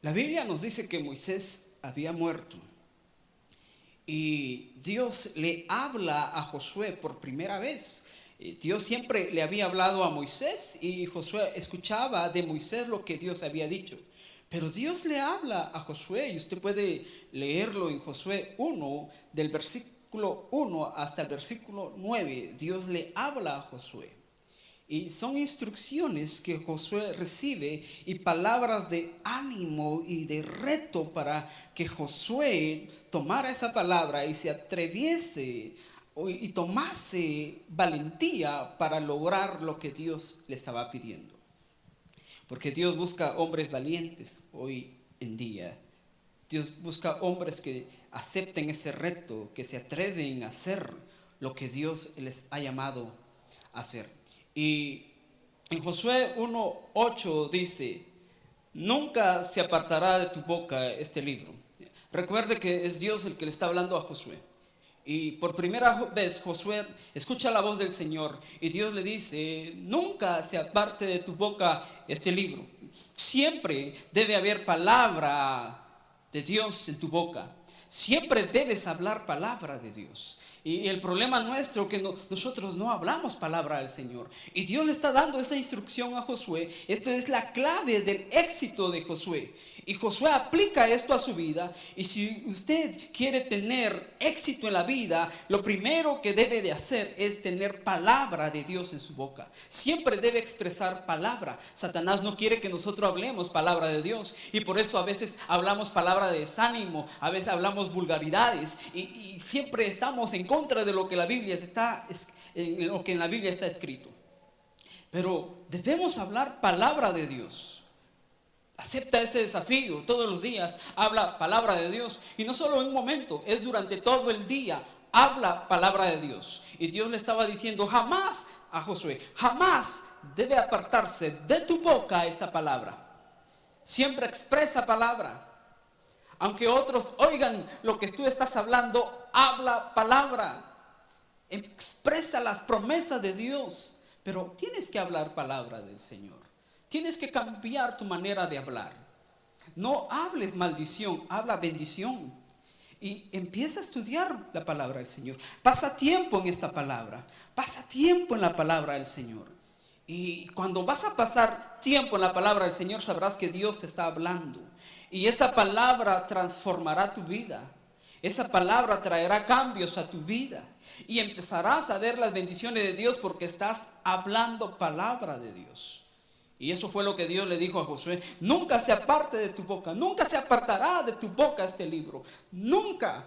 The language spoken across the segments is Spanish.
La Biblia nos dice que Moisés había muerto y Dios le habla a Josué por primera vez. Dios siempre le había hablado a Moisés y Josué escuchaba de Moisés lo que Dios había dicho. Pero Dios le habla a Josué y usted puede leerlo en Josué 1, del versículo 1 hasta el versículo 9. Dios le habla a Josué. Y son instrucciones que Josué recibe y palabras de ánimo y de reto para que Josué tomara esa palabra y se atreviese y tomase valentía para lograr lo que Dios le estaba pidiendo. Porque Dios busca hombres valientes hoy en día. Dios busca hombres que acepten ese reto, que se atreven a hacer lo que Dios les ha llamado a hacer. Y en Josué 1:8 dice: nunca se apartará de tu boca este libro. Recuerde que es Dios el que le está hablando a Josué. Y por primera vez Josué escucha la voz del Señor y Dios le dice: nunca se aparte de tu boca este libro. Siempre debe haber palabra de Dios en tu boca. Siempre debes hablar palabra de Dios. Y el problema nuestro es que nosotros no hablamos palabra del Señor. Y Dios le está dando esa instrucción a Josué. Esto es la clave del éxito de Josué. Y Josué aplica esto a su vida. Y si usted quiere tener éxito en la vida, lo primero que debe de hacer es tener palabra de Dios en su boca. Siempre debe expresar palabra. Satanás no quiere que nosotros hablemos palabra de Dios. Y por eso a veces hablamos palabra de desánimo. A veces hablamos vulgaridades. Y siempre estamos en contra de lo que la Biblia lo que en la Biblia está escrito. Pero debemos hablar palabra de Dios. Acepta ese desafío todos los días. Habla palabra de Dios. Y no solo en un momento, es durante todo el día. Habla palabra de Dios. Y Dios le estaba diciendo jamás a Josué: jamás debe apartarse de tu boca esta palabra. Siempre expresa palabra. Aunque otros oigan lo que tú estás hablando, habla palabra. Expresa las promesas de Dios. Pero tienes que hablar palabra del Señor. Tienes que cambiar tu manera de hablar. No hables maldición, habla bendición. Y empieza a estudiar la palabra del Señor. Pasa tiempo en esta palabra. Pasa tiempo en la palabra del Señor. Y cuando vas a pasar tiempo en la palabra del Señor, sabrás que Dios te está hablando. Y esa palabra transformará tu vida. Esa palabra traerá cambios a tu vida. Y empezarás a ver las bendiciones de Dios porque estás hablando palabra de Dios. Y eso fue lo que Dios le dijo a Josué: nunca se aparte de tu boca, nunca se apartará de tu boca este libro. Nunca.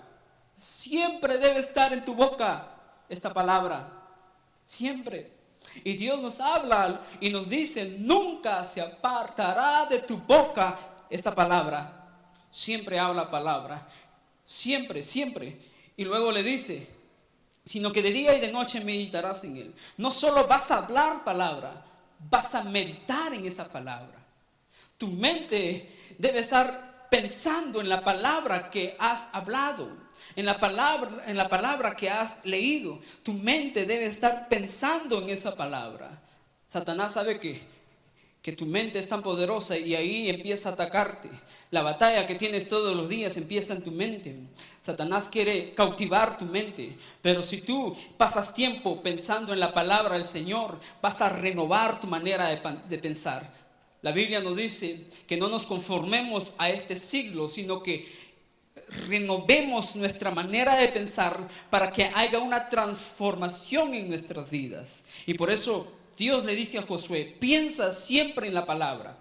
Siempre debe estar en tu boca esta palabra. Siempre. Y Dios nos habla y nos dice: nunca se apartará de tu boca esta palabra. Siempre habla palabra. Siempre, siempre. Y luego le dice: sino que de día y de noche meditarás en él. No solo vas a hablar palabra, vas a meditar en esa palabra. Tu mente debe estar pensando en la palabra que has hablado, en la palabra que has leído. Tu mente debe estar pensando en esa palabra. Satanás sabe que tu mente es tan poderosa y ahí empieza a atacarte. La batalla que tienes todos los días empieza en tu mente. Satanás quiere cautivar tu mente, pero si tú pasas tiempo pensando en la palabra del Señor, vas a renovar tu manera de pensar. La Biblia nos dice que no nos conformemos a este siglo, sino que renovemos nuestra manera de pensar para que haya una transformación en nuestras vidas. Y por eso Dios le dice a Josué: piensa siempre en la palabra.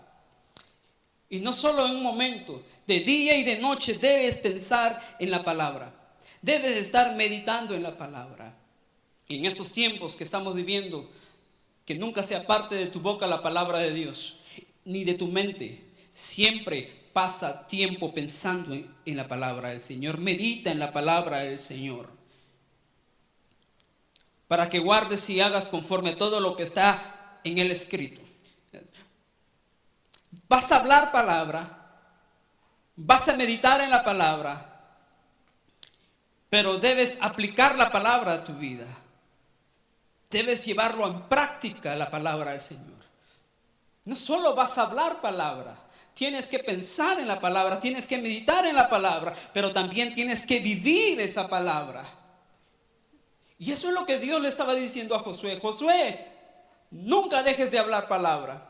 Y no solo en un momento, de día y de noche debes pensar en la palabra. Debes estar meditando en la palabra. Y en estos tiempos que estamos viviendo, que nunca sea parte de tu boca la palabra de Dios, ni de tu mente. Siempre pasa tiempo pensando en la palabra del Señor. Medita en la palabra del Señor. Para que guardes y hagas conforme a todo lo que está en el escrito. Vas a hablar palabra, vas a meditar en la palabra, pero debes aplicar la palabra a tu vida. Debes llevarlo en práctica, la palabra del Señor. No solo vas a hablar palabra, tienes que pensar en la palabra, tienes que meditar en la palabra, pero también tienes que vivir esa palabra. Y eso es lo que Dios le estaba diciendo a Josué. Josué, nunca dejes de hablar palabra,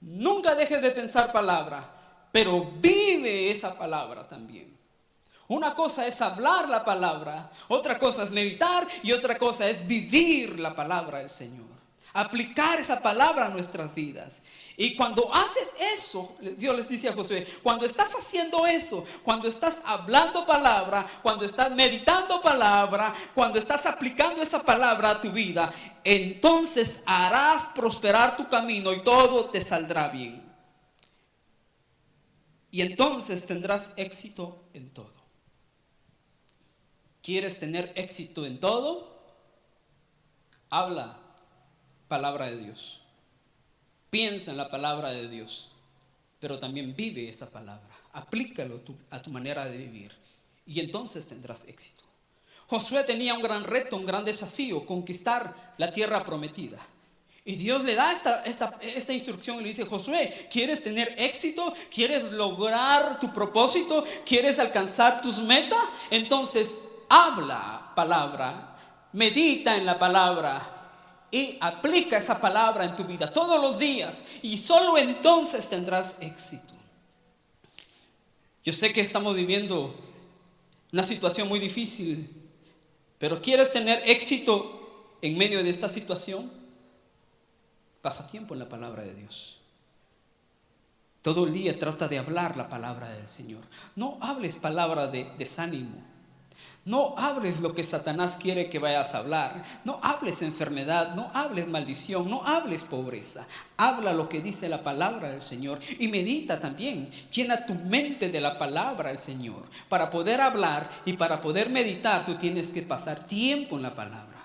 nunca dejes de pensar palabra, pero vive esa palabra también. Una cosa es hablar la palabra, otra cosa es meditar y otra cosa es vivir la palabra del Señor. Aplicar esa palabra a nuestras vidas. Y cuando haces eso, Dios les dice a Josué, cuando estás haciendo eso, cuando estás hablando palabra, cuando estás meditando palabra, cuando estás aplicando esa palabra a tu vida, entonces harás prosperar tu camino y todo te saldrá bien. Y entonces tendrás éxito en todo. ¿Quieres tener éxito en todo? Habla palabra de Dios. Piensa en la palabra de Dios, pero también vive esa palabra. Aplícalo a tu manera de vivir y entonces tendrás éxito. Josué tenía un gran reto, un gran desafío, conquistar la tierra prometida. Y Dios le da esta instrucción y le dice: Josué, ¿quieres tener éxito? ¿Quieres lograr tu propósito? ¿Quieres alcanzar tus metas? Entonces habla palabra, medita en la palabra y aplica esa palabra en tu vida todos los días, y solo entonces tendrás éxito. Yo sé que estamos viviendo una situación muy difícil, pero ¿quieres tener éxito en medio de esta situación? Pasa tiempo en la palabra de Dios. Todo el día trata de hablar la palabra del Señor. No hables palabra de desánimo. No hables lo que Satanás quiere que vayas a hablar. No hables enfermedad, no hables maldición, no hables pobreza. Habla lo que dice la palabra del Señor y medita también. Llena tu mente de la palabra del Señor. Para poder hablar y para poder meditar, tú tienes que pasar tiempo en la palabra.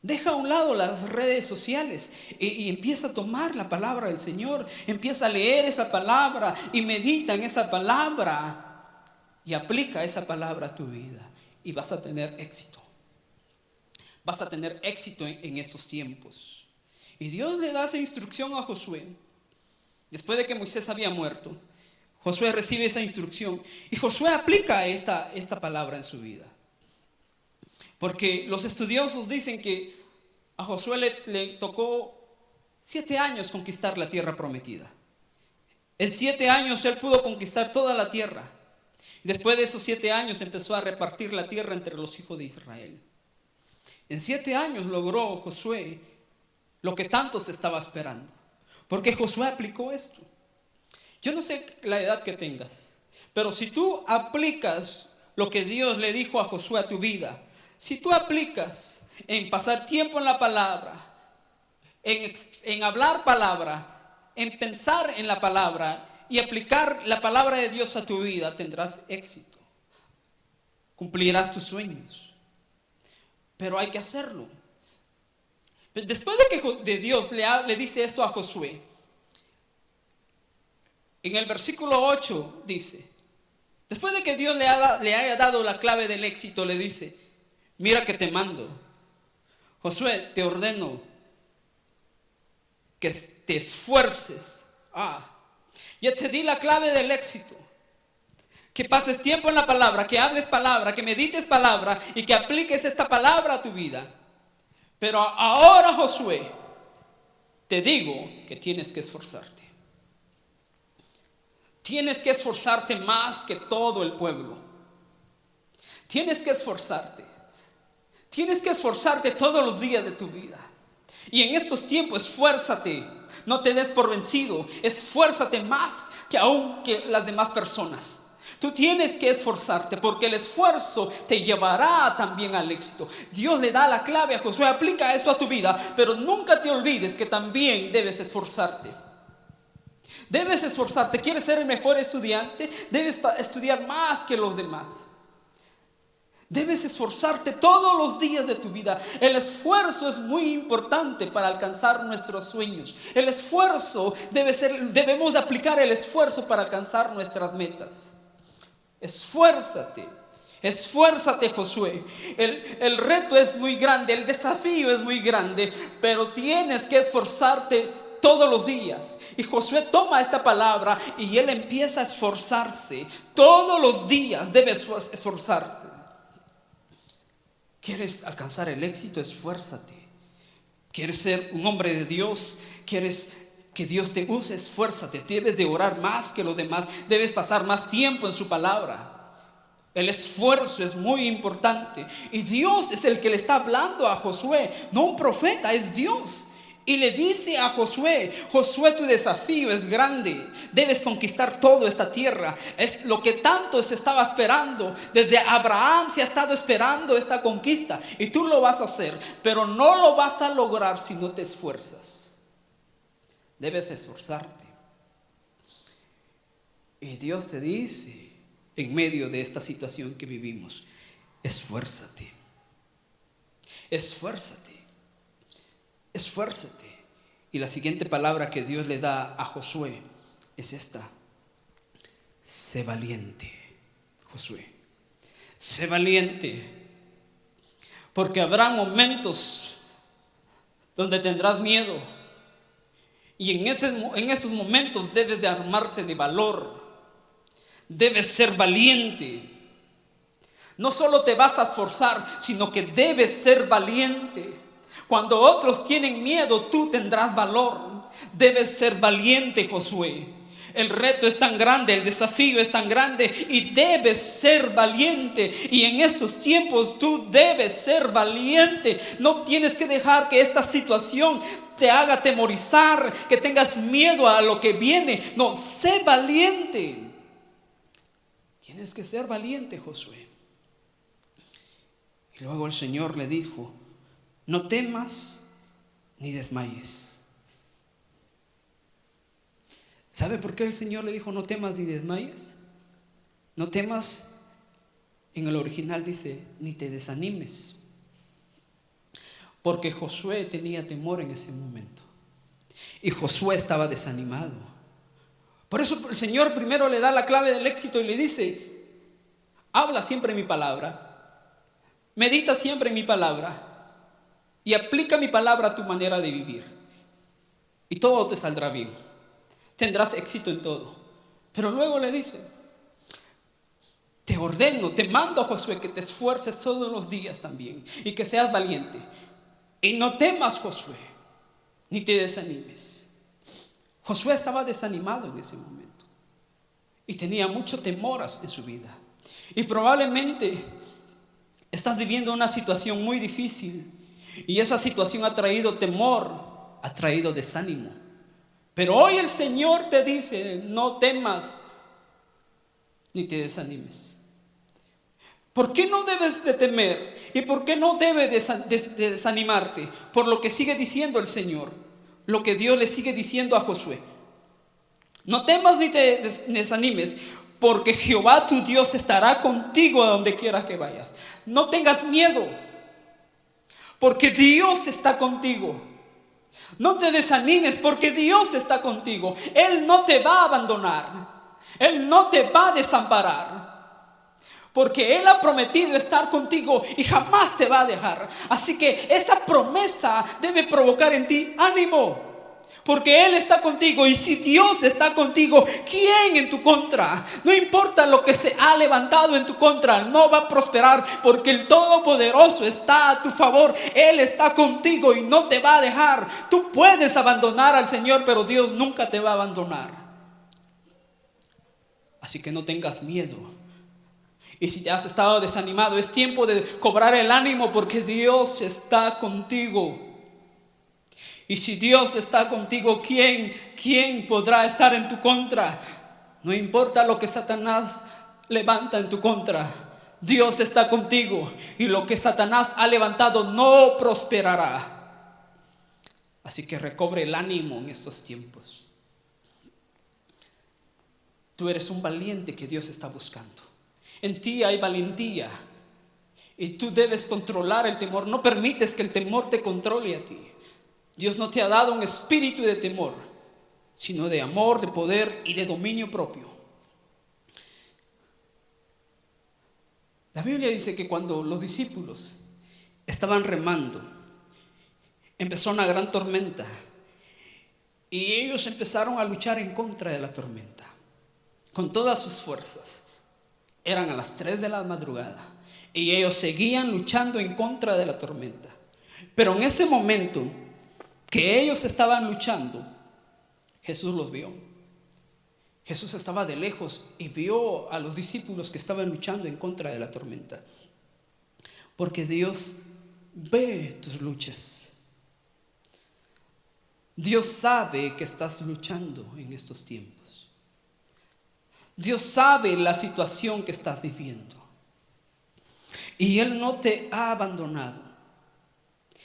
Deja a un lado las redes sociales y empieza a tomar la palabra del Señor. Empieza a leer esa palabra y medita en esa palabra. Y aplica esa palabra a tu vida y vas a tener éxito. Vas a tener éxito en estos tiempos. Y Dios le da esa instrucción a Josué. Después de que Moisés había muerto, Josué recibe esa instrucción y Josué aplica esta palabra en su vida. Porque los estudiosos dicen que a Josué le tocó 7 años conquistar la tierra prometida. En 7 años él pudo conquistar toda la tierra. Después de esos 7 años empezó a repartir la tierra entre los hijos de Israel. En 7 años logró Josué lo que tanto se estaba esperando, porque Josué aplicó esto. Yo no sé la edad que tengas, pero si tú aplicas lo que Dios le dijo a Josué a tu vida, si tú aplicas en pasar tiempo en la palabra, en hablar palabra, en pensar en la palabra y aplicar la palabra de Dios a tu vida, tendrás éxito. Cumplirás tus sueños. Pero hay que hacerlo. Después de que Dios le dice esto a Josué, en el versículo 8 dice, después de que Dios le haya dado la clave del éxito, le dice: mira que te mando, Josué, te ordeno que te esfuerces. Ya te di la clave del éxito. Que pases tiempo en la palabra, que hables palabra, que medites palabra y que apliques esta palabra a tu vida. Pero ahora, Josué, te digo que tienes que esforzarte. Tienes que esforzarte más que todo el pueblo. Tienes que esforzarte. Tienes que esforzarte todos los días de tu vida. Y en estos tiempos, esfuérzate. No te des por vencido. Esfuérzate más que las demás personas. Tú tienes que esforzarte, porque el esfuerzo te llevará también al éxito. Dios le da la clave a Josué: aplica esto a tu vida, pero nunca te olvides que también debes esforzarte. Debes esforzarte. ¿Quieres ser el mejor estudiante? Debes estudiar más que los demás. Debes esforzarte todos los días de tu vida. El esfuerzo es muy importante para alcanzar nuestros sueños. El esfuerzo debemos de aplicar el esfuerzo para alcanzar nuestras metas. Esfuérzate, esfuérzate, Josué. El reto es muy grande, el desafío es muy grande, pero tienes que esforzarte todos los días. Y Josué toma esta palabra y él empieza a esforzarse. Todos los días debes esforzarte. ¿Quieres alcanzar el éxito? Esfuérzate. ¿Quieres ser un hombre de Dios? ¿Quieres que Dios te use? Esfuérzate. Debes de orar más que los demás. Debes pasar más tiempo en su palabra. El esfuerzo es muy importante. Y Dios es el que le está hablando a Josué, no un profeta, es Dios. Y le dice a Josué: Josué, tu desafío es grande. Debes conquistar toda esta tierra. Es lo que tanto se estaba esperando. Desde Abraham se ha estado esperando esta conquista. Y tú lo vas a hacer. Pero no lo vas a lograr si no te esfuerzas. Debes esforzarte. Y Dios te dice, en medio de esta situación que vivimos: esfuérzate. Esfuérzate. Esfuérzate. Y la siguiente palabra que Dios le da a Josué es esta: sé valiente, Josué. Sé valiente. Porque habrá momentos donde tendrás miedo. Y en esos momentos debes de armarte de valor. Debes ser valiente. No solo te vas a esforzar, sino que debes ser valiente. Cuando otros tienen miedo, tú tendrás valor. Debes ser valiente, Josué. El reto es tan grande, el desafío es tan grande y debes ser valiente. Y en estos tiempos tú debes ser valiente. No tienes que dejar que esta situación te haga atemorizar, que tengas miedo a lo que viene. No, sé valiente. Tienes que ser valiente, Josué. Y luego el Señor le dijo: no temas ni desmayes. ¿Sabe por qué el Señor le dijo no temas ni desmayes? No temas, en el original dice, ni te desanimes. Porque Josué tenía temor en ese momento. Y Josué estaba desanimado. Por eso el Señor primero le da la clave del éxito y le dice: habla siempre mi palabra, medita siempre en mi palabra y aplica mi palabra a tu manera de vivir. Y todo te saldrá bien. Tendrás éxito en todo. Pero luego le dice: te ordeno, te mando, Josué, que te esfuerces todos los días también y que seas valiente. Y no temas, Josué, ni te desanimes. Josué estaba desanimado en ese momento y tenía mucho temor en su vida. Y probablemente estás viviendo una situación muy difícil y esa situación ha traído temor, ha traído desánimo. Pero hoy el Señor te dice: no temas ni te desanimes. ¿Por qué no debes de temer? ¿Y por qué no debes de desanimarte? Por lo que sigue diciendo el Señor, lo que Dios le sigue diciendo a Josué: no temas ni te desanimes, porque Jehová tu Dios estará contigo a donde quiera que vayas. No tengas miedo, porque Dios está contigo. No te desanimes, porque Dios está contigo. Él no te va a abandonar. Él no te va a desamparar, porque Él ha prometido estar contigo y jamás te va a dejar. Así que esa promesa debe provocar en ti ánimo, porque Él está contigo. Y si Dios está contigo, ¿quién en tu contra? No importa lo que se ha levantado en tu contra, no va a prosperar, porque el Todopoderoso está a tu favor. Él está contigo y no te va a dejar. Tú puedes abandonar al Señor, pero Dios nunca te va a abandonar. Así que no tengas miedo. Y si ya has estado desanimado, es tiempo de cobrar el ánimo, porque Dios está contigo. Y si Dios está contigo, ¿quién podrá estar en tu contra? No importa lo que Satanás levanta en tu contra, Dios está contigo, y lo que Satanás ha levantado no prosperará. Así que recobre el ánimo en estos tiempos. Tú eres un valiente que Dios está buscando. En ti hay valentía y tú debes controlar el temor. No permites que el temor te controle a ti. Dios no te ha dado un espíritu de temor, sino de amor, de poder y de dominio propio. La Biblia dice que cuando los discípulos estaban remando, empezó una gran tormenta Y ellos empezaron a luchar en contra de la tormenta, con todas sus fuerzas. Eran a las 3 de la madrugada y ellos seguían luchando en contra de la tormenta. Pero en ese momento que ellos estaban luchando, Jesús los vio. Jesús estaba de lejos y vio a los discípulos que estaban luchando en contra de la tormenta. Porque Dios ve tus luchas. Dios sabe que estás luchando en estos tiempos. Dios sabe la situación que estás viviendo. Y Él no te ha abandonado.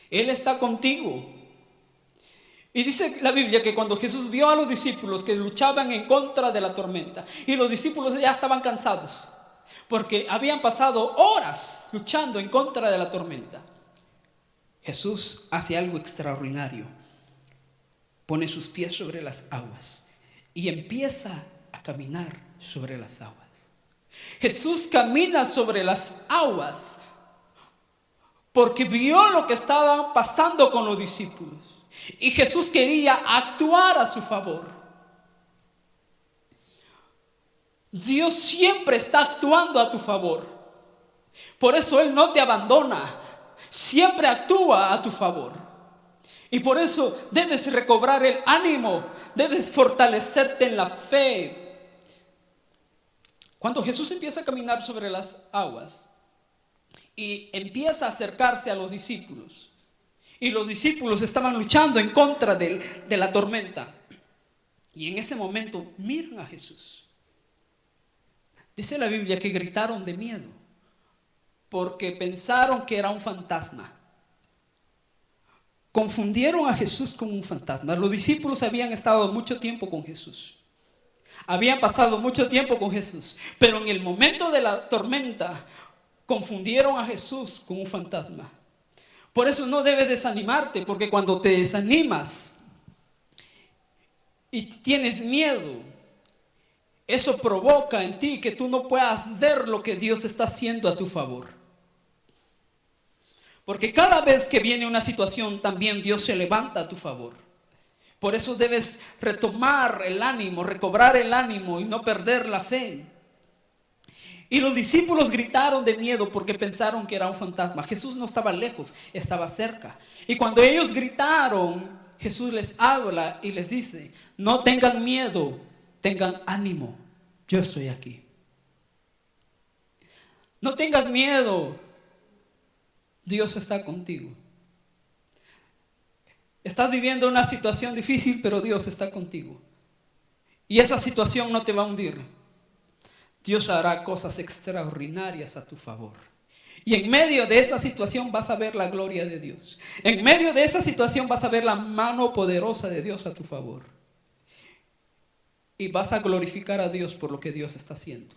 Él está contigo. Y dice la Biblia que cuando Jesús vio a los discípulos que luchaban en contra de la tormenta, y los discípulos ya estaban cansados, porque habían pasado horas luchando en contra de la tormenta, Jesús hace algo extraordinario. Pone sus pies sobre las aguas y empieza a caminar sobre las aguas. Jesús camina sobre las aguas porque vio lo que estaba pasando con los discípulos. Y Jesús quería actuar a su favor. Dios siempre está actuando a tu favor. Por eso Él no te abandona. Siempre actúa a tu favor. Y por eso debes recobrar el ánimo. Debes fortalecerte en la fe. Cuando Jesús empieza a caminar sobre las aguas y empieza a acercarse a los discípulos, y los discípulos estaban luchando en contra de la tormenta. Y en ese momento miran a Jesús. Dice la Biblia que gritaron de miedo porque pensaron que era un fantasma. Confundieron a Jesús con un fantasma. Los discípulos habían estado mucho tiempo con Jesús. Habían pasado mucho tiempo con Jesús. Pero en el momento de la tormenta confundieron a Jesús con un fantasma. Por eso no debes desanimarte, porque cuando te desanimas y tienes miedo, eso provoca en ti que tú no puedas ver lo que Dios está haciendo a tu favor. Porque cada vez que viene una situación, también Dios se levanta a tu favor. Por eso debes retomar el ánimo, recobrar el ánimo y no perder la fe. Y los discípulos gritaron de miedo porque pensaron que era un fantasma. Jesús no estaba lejos, estaba cerca. Y cuando ellos gritaron, Jesús les habla y les dice: no tengan miedo, tengan ánimo, yo estoy aquí. No tengas miedo, Dios está contigo. Estás viviendo una situación difícil, pero Dios está contigo. Y esa situación no te va a hundir. Dios hará cosas extraordinarias a tu favor. Y en medio de esa situación vas a ver la gloria de Dios. En medio de esa situación vas a ver la mano poderosa de Dios a tu favor. Y vas a glorificar a Dios por lo que Dios está haciendo.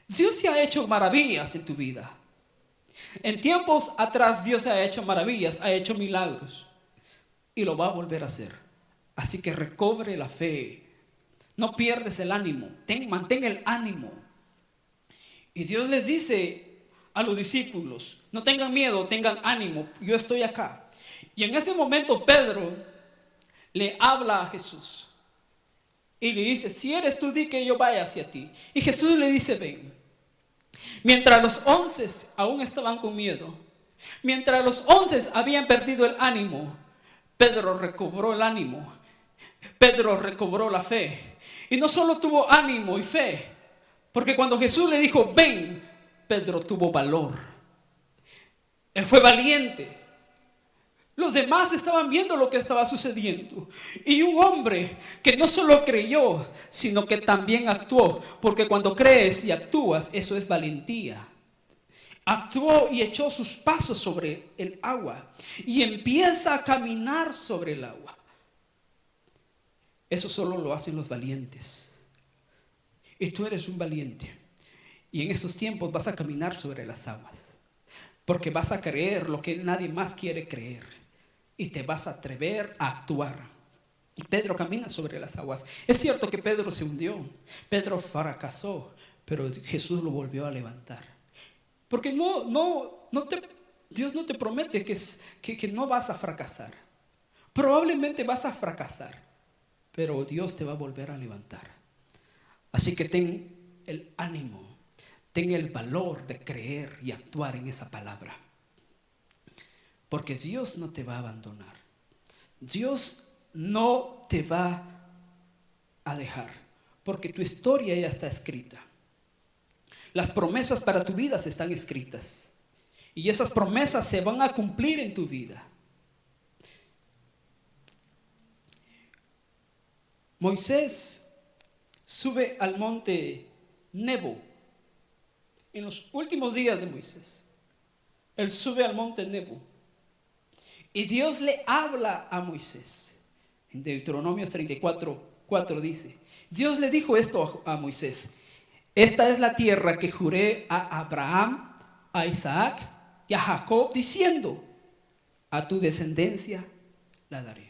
Dios se ha hecho maravillas en tu vida. En tiempos atrás Dios ha hecho maravillas, ha hecho milagros. Y lo va a volver a hacer. Así que recobre la fe. No pierdes el ánimo. Mantén el ánimo. Y Dios les dice a los discípulos: no tengan miedo, tengan ánimo, yo estoy acá. Y en ese momento Pedro le habla a Jesús y le dice: si eres tú, di que yo vaya hacia ti. Y Jesús le dice: ven. Mientras los 11 aún estaban con miedo, mientras los 11 habían perdido el ánimo, Pedro recobró el ánimo. Pedro recobró la fe. Y no solo tuvo ánimo y fe, porque cuando Jesús le dijo: ven, Pedro tuvo valor. Él fue valiente. Los demás estaban viendo lo que estaba sucediendo. Y un hombre que no solo creyó, sino que también actuó. Porque cuando crees y actúas, eso es valentía. Actuó y echó sus pasos sobre el agua. Y empieza a caminar sobre el agua. Eso solo lo hacen los valientes. Y tú eres un valiente. Y en estos tiempos vas a caminar sobre las aguas. Porque vas a creer lo que nadie más quiere creer. Y te vas a atrever a actuar. Y Pedro camina sobre las aguas. Es cierto que Pedro se hundió. Pedro fracasó. Pero Jesús lo volvió a levantar. Porque Dios no te promete que no vas a fracasar. Probablemente vas a fracasar. pero Dios te va a volver a levantar. Así que ten el ánimo, ten el valor de creer y actuar en esa palabra. Porque Dios no te va a abandonar. Dios no te va a dejar, porque tu historia ya está escrita. Las promesas para tu vida están escritas. Y esas promesas se van a cumplir en tu vida. Moisés sube al monte Nebo. En los últimos días de Moisés, él sube al monte Nebo. Y Dios le habla a Moisés. En Deuteronomio 34:4 dice: Dios le dijo esto a Moisés: esta es la tierra que juré a Abraham, a Isaac y a Jacob, diciendo: a tu descendencia la daré.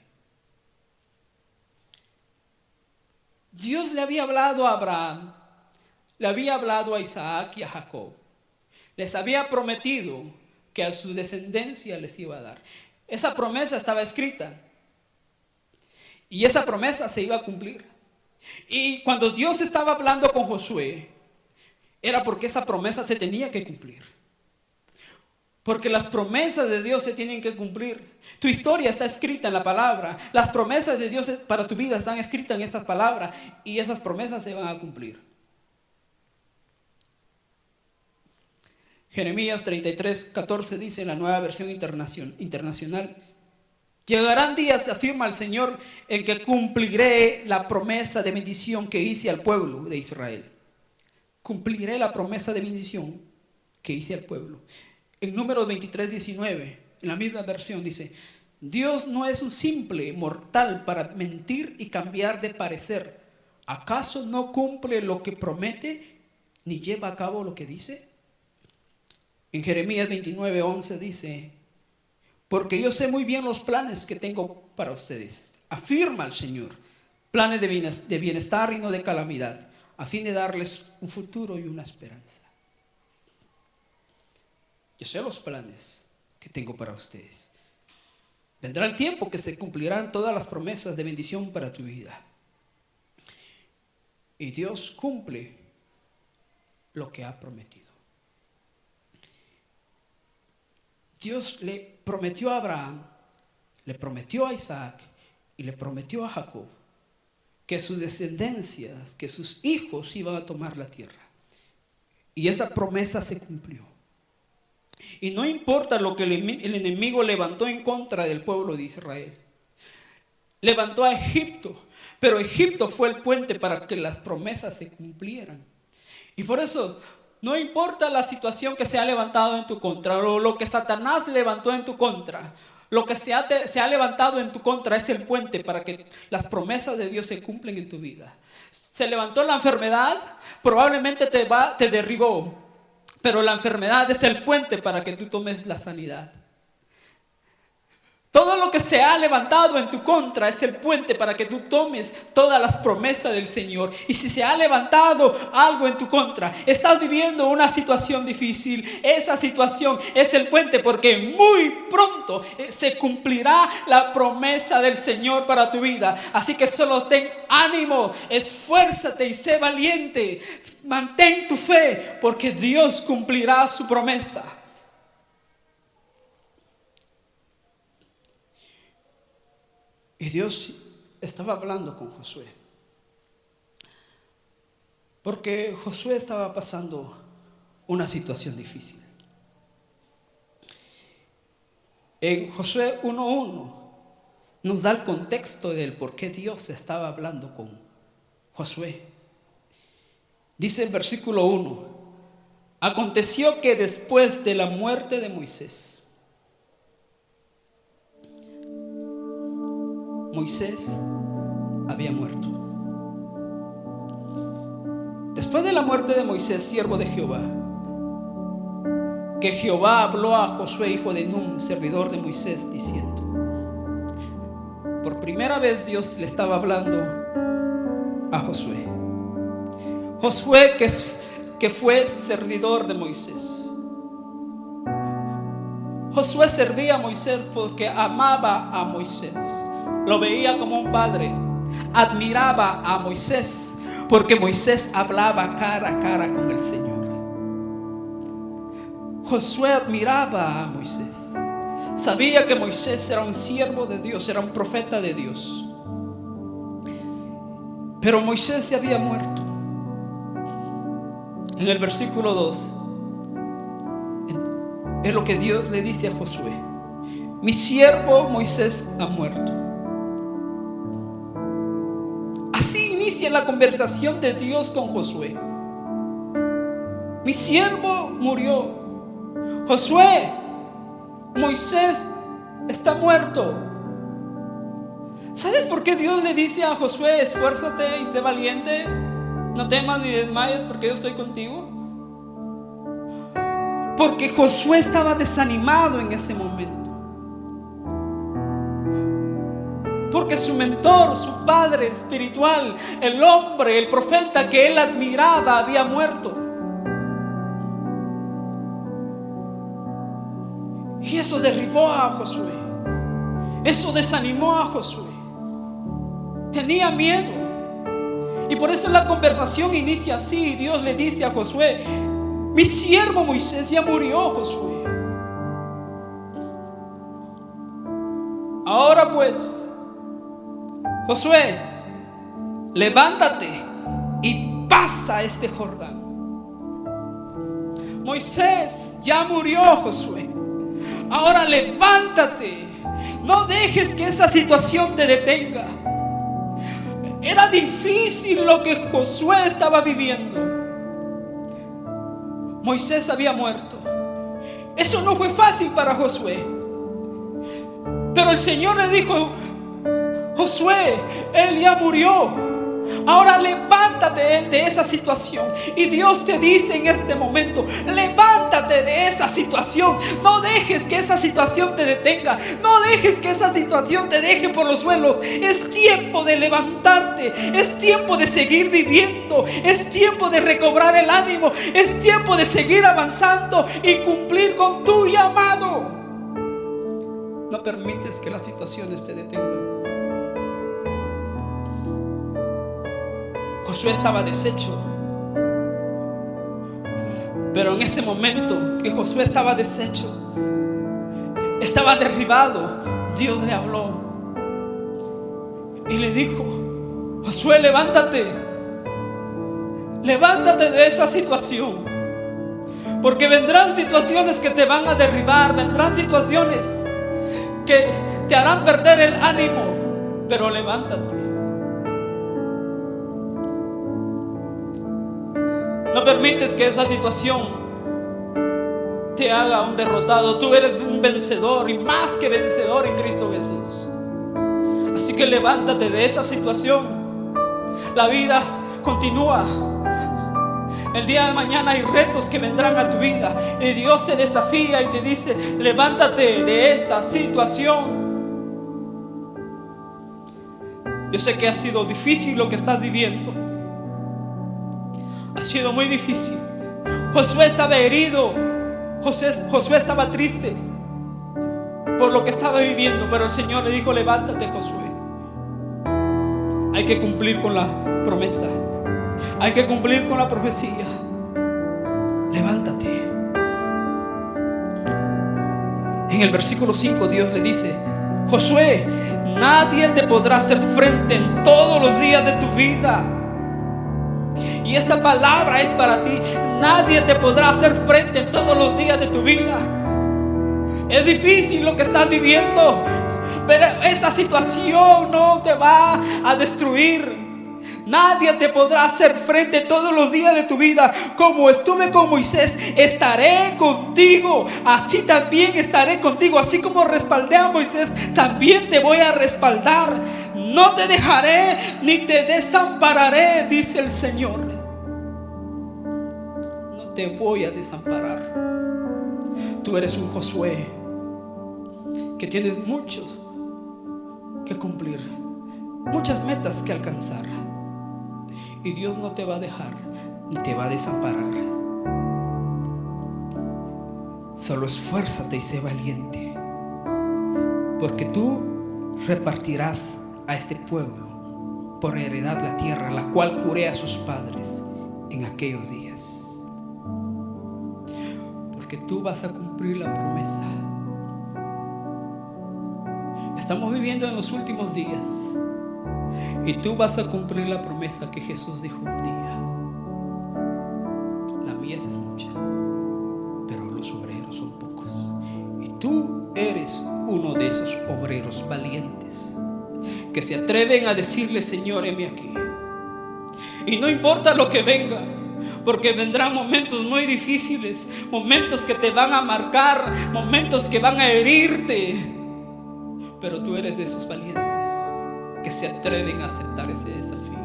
Dios le había hablado a Abraham, le había hablado a Isaac y a Jacob. Les había prometido que a su descendencia les iba a dar. Esa promesa estaba escrita. Y esa promesa se iba a cumplir. Y cuando Dios estaba hablando con Josué, era porque esa promesa se tenía que cumplir. Porque las promesas de Dios se tienen que cumplir. Tu historia está escrita en la palabra. Las promesas de Dios para tu vida están escritas en estas palabras. Y esas promesas se van a cumplir. Jeremías 33:14 dice en la Nueva Versión Internacional: llegarán días, afirma el Señor, en que cumpliré la promesa de bendición que hice al pueblo de Israel. Cumpliré la promesa de bendición que hice al pueblo. En Números 23:19, en la misma versión dice: Dios no es un simple mortal para mentir y cambiar de parecer. ¿Acaso no cumple lo que promete ni lleva a cabo lo que dice? En Jeremías 29:11 dice: porque yo sé muy bien los planes que tengo para ustedes, afirma el Señor, planes de bienestar y no de calamidad, a fin de darles un futuro y una esperanza. Yo sé los planes que tengo para ustedes. Vendrá el tiempo que se cumplirán todas las promesas de bendición para tu vida. Y Dios cumple lo que ha prometido. Dios le prometió a Abraham, le prometió a Isaac y le prometió a Jacob que sus descendencias, que sus hijos iban a tomar la tierra. Y esa promesa se cumplió. Y no importa lo que el enemigo levantó en contra del pueblo de Israel. Levantó a Egipto, pero Egipto fue el puente para que las promesas se cumplieran. Y por eso, no importa la situación que se ha levantado en tu contra, o lo que Satanás levantó en tu contra, lo que se ha levantado en tu contra es el puente para que las promesas de Dios se cumplen en tu vida. Se levantó la enfermedad, probablemente te derribó, pero la enfermedad es el puente para que tú tomes la sanidad. Todo lo que se ha levantado en tu contra es el puente para que tú tomes todas las promesas del Señor. Y si se ha levantado algo en tu contra, estás viviendo una situación difícil, esa situación es el puente porque muy pronto se cumplirá la promesa del Señor para tu vida. Así que solo ten ánimo, esfuérzate y sé valiente. Mantén tu fe porque Dios cumplirá su promesa. Y Dios estaba hablando con Josué, porque Josué estaba pasando una situación difícil. En Josué 1:1 nos da el contexto del por qué Dios estaba hablando con Josué. Dice el versículo 1: aconteció que después de la muerte de Moisés había muerto. Después de la muerte de Moisés, siervo de Jehová, que Jehová habló a Josué, hijo de Nun, servidor de Moisés, diciendo. Por primera vez Dios le estaba hablando a Josué. Josué que fue servidor de Moisés. Josué servía a Moisés porque amaba a Moisés. Lo veía como un padre. admiraba a Moisés, porque Moisés hablaba cara a cara con el Señor. Josué admiraba a Moisés. Sabía que Moisés era un siervo de Dios, era un profeta de Dios. Pero Moisés se había muerto. En el versículo 2 es lo que Dios le dice a Josué: mi siervo Moisés ha muerto. Así inicia la conversación de Dios con Josué. Mi siervo murió. Josué, Moisés está muerto. ¿Sabes por qué Dios le dice a Josué: esfuérzate y sé valiente, no temas ni desmayes, porque yo estoy contigo? Porque Josué estaba desanimado en ese momento. Porque su mentor, su padre espiritual, el hombre, el profeta que él admiraba, había muerto. Y eso derribó a Josué. Eso desanimó a Josué. Tenía miedo. Y por eso la conversación inicia así. Dios le dice a Josué: mi siervo Moisés ya murió, Josué. Ahora pues, Josué, levántate y pasa este Jordán. Moisés ya murió, Josué. Ahora levántate. No dejes que esa situación te detenga. Era difícil lo que Josué estaba viviendo. Moisés había muerto. Eso no fue fácil para Josué. Pero el Señor le dijo: Josué, él ya murió. Ahora levántate de esa situación. Y Dios te dice en este momento: levántate de esa situación. No dejes que esa situación te detenga. No dejes que esa situación te deje por los suelos. Es tiempo de levantarte. Es tiempo de seguir viviendo. Es tiempo de recobrar el ánimo. Es tiempo de seguir avanzando y cumplir con tu llamado. No permites que las situaciones te detengan. Josué estaba deshecho. Pero en ese momento que Josué estaba deshecho, estaba derribado, Dios le habló y le dijo: Josué, levántate. Levántate de esa situación. Porque vendrán situaciones que te van a derribar. Vendrán situaciones que te harán perder el ánimo. Pero levántate. No permites que esa situación te haga un derrotado. Tú eres un vencedor, y más que vencedor en Cristo Jesús. Así que levántate de esa situación. La vida continúa. El día de mañana hay retos que vendrán a tu vida, y Dios te desafía y te dice: levántate de esa situación. Yo sé que ha sido difícil lo que estás viviendo. Ha sido muy difícil. Josué estaba herido. Josué estaba triste por lo que estaba viviendo. Pero el Señor le dijo: levántate, Josué. Hay que cumplir con la promesa. Hay que cumplir con la profecía. Levántate. En el versículo 5 Dios le dice: Josué, nadie te podrá hacer frente en todos los días de tu vida. Y esta palabra es para ti. Nadie te podrá hacer frente en todos los días de tu vida. Es difícil lo que estás viviendo, pero esa situación no te va a destruir. Nadie te podrá hacer frente todos los días de tu vida. Como estuve con Moisés, estaré contigo. Así también estaré contigo. Así como respaldé a Moisés, también te voy a respaldar. No te dejaré ni te desampararé, dice el Señor. No te voy a desamparar. Tú eres un Josué que tienes mucho que cumplir, muchas metas que alcanzar. Y Dios no te va a dejar ni te va a desamparar. Solo esfuérzate y sé valiente, porque tú repartirás a este pueblo por heredad la tierra, la cual juré a sus padres en aquellos días. Porque tú vas a cumplir la promesa. Estamos viviendo en los últimos días y tú vas a cumplir la promesa que Jesús dijo un día: la mies es mucha, pero los obreros son pocos. Y tú eres uno de esos obreros valientes que se atreven a decirle: Señor, heme aquí. Y no importa lo que venga, porque vendrán momentos muy difíciles, momentos que te van a marcar, momentos que van a herirte. Pero tú eres de esos valientes que se atreven a aceptar ese desafío.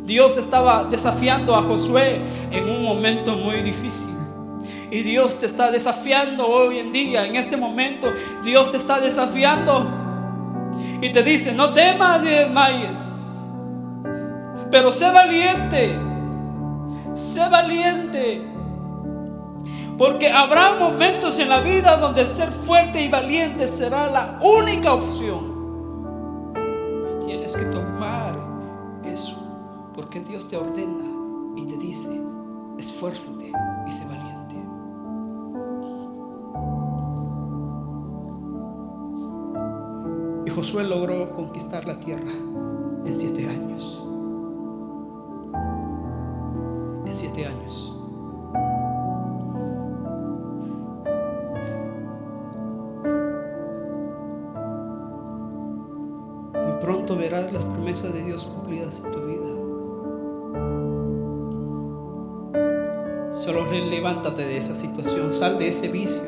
Dios estaba desafiando a Josué en un momento muy difícil. Y Dios te está desafiando hoy en día, en este momento. Dios te está desafiando y te dice: no temas ni desmayes, pero sé valiente. Sé valiente. Porque habrá momentos en la vida donde ser fuerte y valiente será la única opción. Y tienes que tomar eso, porque Dios te ordena y te dice: esfuérzate y sé valiente. Y Josué logró conquistar la tierra en 7 años. En 7 años. Pronto verás las promesas de Dios cumplidas en tu vida. Solo levántate de esa situación, sal de ese vicio,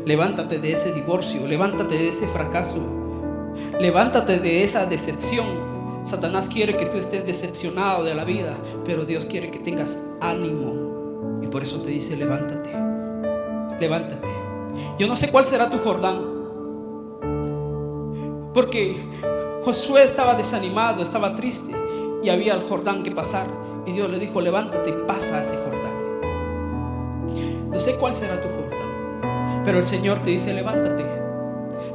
levántate de ese divorcio, levántate de ese fracaso, levántate de esa decepción. Satanás quiere que tú estés decepcionado de la vida, pero Dios quiere que tengas ánimo, y por eso te dice: levántate, levántate. Yo no sé cuál será tu Jordán, porque Josué estaba desanimado, estaba triste, y había el Jordán que pasar. Y Dios le dijo: levántate y pasa a ese Jordán. No sé cuál será tu Jordán, pero el Señor te dice: levántate,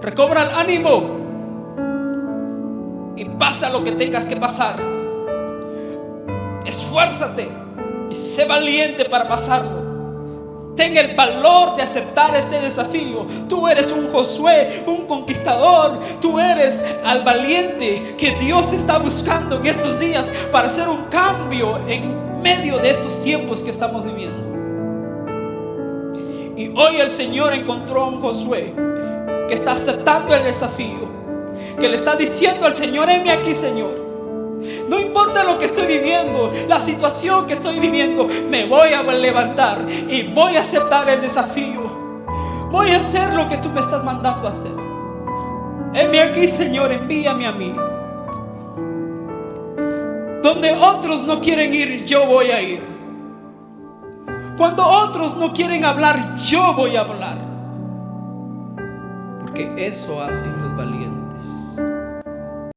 recobra el ánimo y pasa lo que tengas que pasar. Esfuérzate y sé valiente para pasarlo. Ten el valor de aceptar este desafío. Tú eres un Josué, un conquistador. Tú eres al valiente que Dios está buscando en estos días para hacer un cambio en medio de estos tiempos que estamos viviendo. Y hoy el Señor encontró a un Josué que está aceptando el desafío, que le está diciendo al Señor: heme aquí, Señor. No importa lo que estoy viviendo, la situación que estoy viviendo, me voy a levantar y voy a aceptar el desafío. Voy a hacer lo que tú me estás mandando a hacer. Heme aquí, Señor, envíame a mí. Donde otros no quieren ir, yo voy a ir. Cuando otros no quieren hablar, yo voy a hablar. Porque eso hacen los valientes.